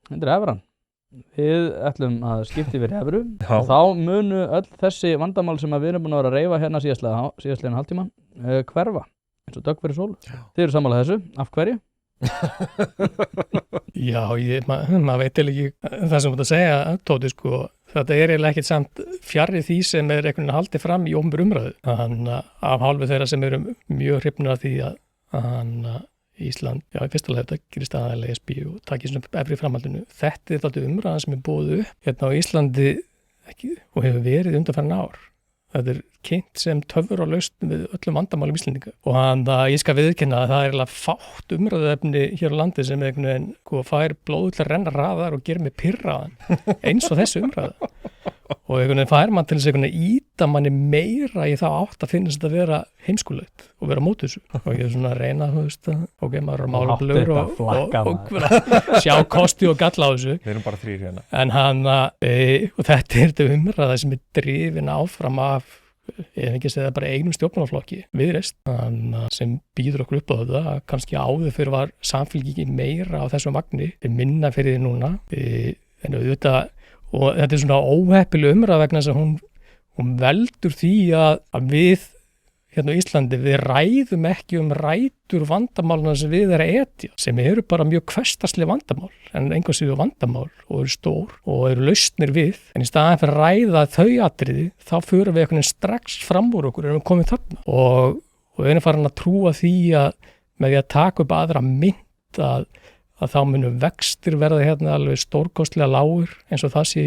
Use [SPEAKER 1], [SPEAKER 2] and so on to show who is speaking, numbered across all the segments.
[SPEAKER 1] Þetta evran. Við ætlum að skipta yfir í evru
[SPEAKER 2] Já.
[SPEAKER 1] og þá munu öll þessi vandamál sem við erum búin að vera að reifa hérna síðastliðin hálftíma hverfa, eins og dögg fyrir sól. Þið eru sammála þessu, af hverju?
[SPEAKER 3] Já, maður veit ekki það sem þú ert að segja, Tóti, sko. Þetta eiginlega ekkert samt fjarri því sem einhvern veginn haldið fram í opinberri umræðu. Þannig af hálfu þeirra sem eru mjög hrifnir af því að Ísland, já, í fyrsta lega þetta gerist aðalega ESB og takið svona efri framhaldinu. Þetta þetta umræðan sem boðið upp hérna á Íslandi og hefur verið undanfarin ár. Þetta kynnt sem töfur á lausn við öllum vandamálum Íslendinga. Og ég skal viðurkenna að það eiginlega fátt umræðuefni hér á landi sem einhvern veginn fær blóð til að renna raðar og gera mig pirraðan eins og þessu umræða. Og einhvern veginn fær mann til þess að íta manni meira í þá átt að finnast þetta að vera heimskulegt og vera mót þessu. Og ég er svona að reyna, ok, maður er að mála blöður og sjá kosti og galla á þessu.
[SPEAKER 2] Við erum bara 3 hérna.
[SPEAKER 3] En og þetta þetta umræða sem drifin áfram af, ég hef ekki segið bara einum stjórnmálaflokki, Viðreisn, sem býður okkur upp á þetta, kannski áður fyrir var samfélgingin meira á þessum vagni, minna fyrir því núna, en auðvitað. Og þetta er svona óheppileg umræða vegna þess að hún veldur því að við hérna á Íslandi, við ræðum ekki rætur vandamálna sem við að etja, sem eru bara mjög hversdagsleg vandamál, en einhvers veginn vandamál og eru stór og eru lausnir við, en í staðan fyrir að ræða þau atriði, þá förum við einhvern veginn strax fram úr okkur erum við komið þarna. Og við erum farin að trúa því að með því að taka upp aðra mynd að þá munum vextir verða hérna alveg stórkostlega lágur, eins og það sé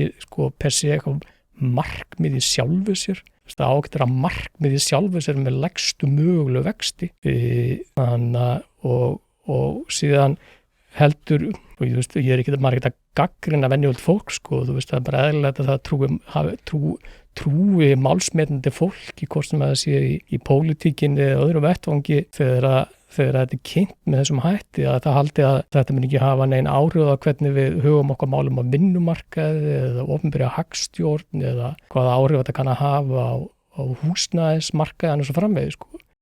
[SPEAKER 3] per se eitthvað markmið í sjálfu sér. Það ágættir að markmið í sjálfu sér með lægstu mögulegu vexti. Og síðan heldur, og ég er ekki að gaggrina venjulegt fólk, það er bara eðlilegt að það trúi málsmetandi fólki, hvort sem það sé í pólitíkinni eða öðru vettvangi, þegar þetta er kynnt með þessum hætti að það haldi að þetta mun ekki hafa nein áhrif á hvernig við hugum okkar málum á vinnumarkaði eða opinberja hagstjórn eða hvaða áhrif þetta kann að hafa á húsnæðismarkaðan og svo framvegis.